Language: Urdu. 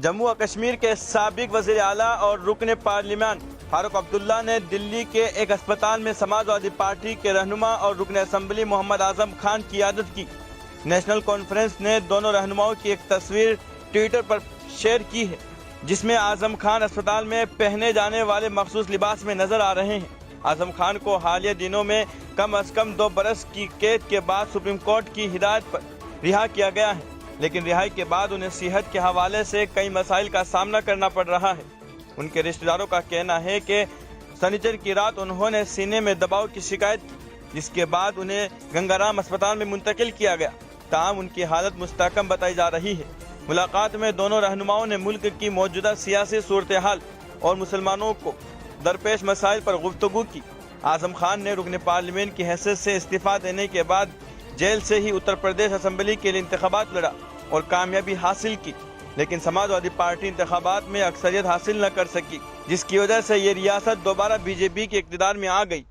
جموں و کشمیر کے سابق وزیر اعلیٰ اور رکن پارلیمان فاروق عبداللہ نے دلی کے ایک اسپتال میں سماجوادی پارٹی کے رہنما اور رکن اسمبلی محمد اعظم خان کی عیادت کی۔ نیشنل کانفرنس نے دونوں رہنماؤں کی ایک تصویر ٹویٹر پر شیئر کی ہے، جس میں اعظم خان اسپتال میں پہنے جانے والے مخصوص لباس میں نظر آ رہے ہیں۔ اعظم خان کو حالیہ دنوں میں کم از کم 2 برس کی قید کے بعد سپریم کورٹ کی ہدایت پر رہا کیا گیا ہے، لیکن رہائی کے بعد انہیں صحت کے حوالے سے کئی مسائل کا سامنا کرنا پڑ رہا ہے۔ ان کے رشتہ داروں کا کہنا ہے کہ سنیچر کی رات انہوں نے سینے میں دباؤ کی شکایت کی، جس کے بعد انہیں گنگا رام اسپتال میں منتقل کیا گیا، تاہم ان کی حالت مستحکم بتائی جا رہی ہے۔ ملاقات میں دونوں رہنماؤں نے ملک کی موجودہ سیاسی صورتحال اور مسلمانوں کو درپیش مسائل پر گفتگو کی۔ اعظم خان نے رکن پارلیمنٹ کی حیثیت سے استعفیٰ دینے کے بعد جیل سے ہی اتر پردیش اسمبلی کے لیے انتخابات لڑا اور کامیابی حاصل کی، لیکن سماجوادی پارٹی انتخابات میں اکثریت حاصل نہ کر سکی، جس کی وجہ سے یہ ریاست دوبارہ بی جے پی کے اقتدار میں آ گئی۔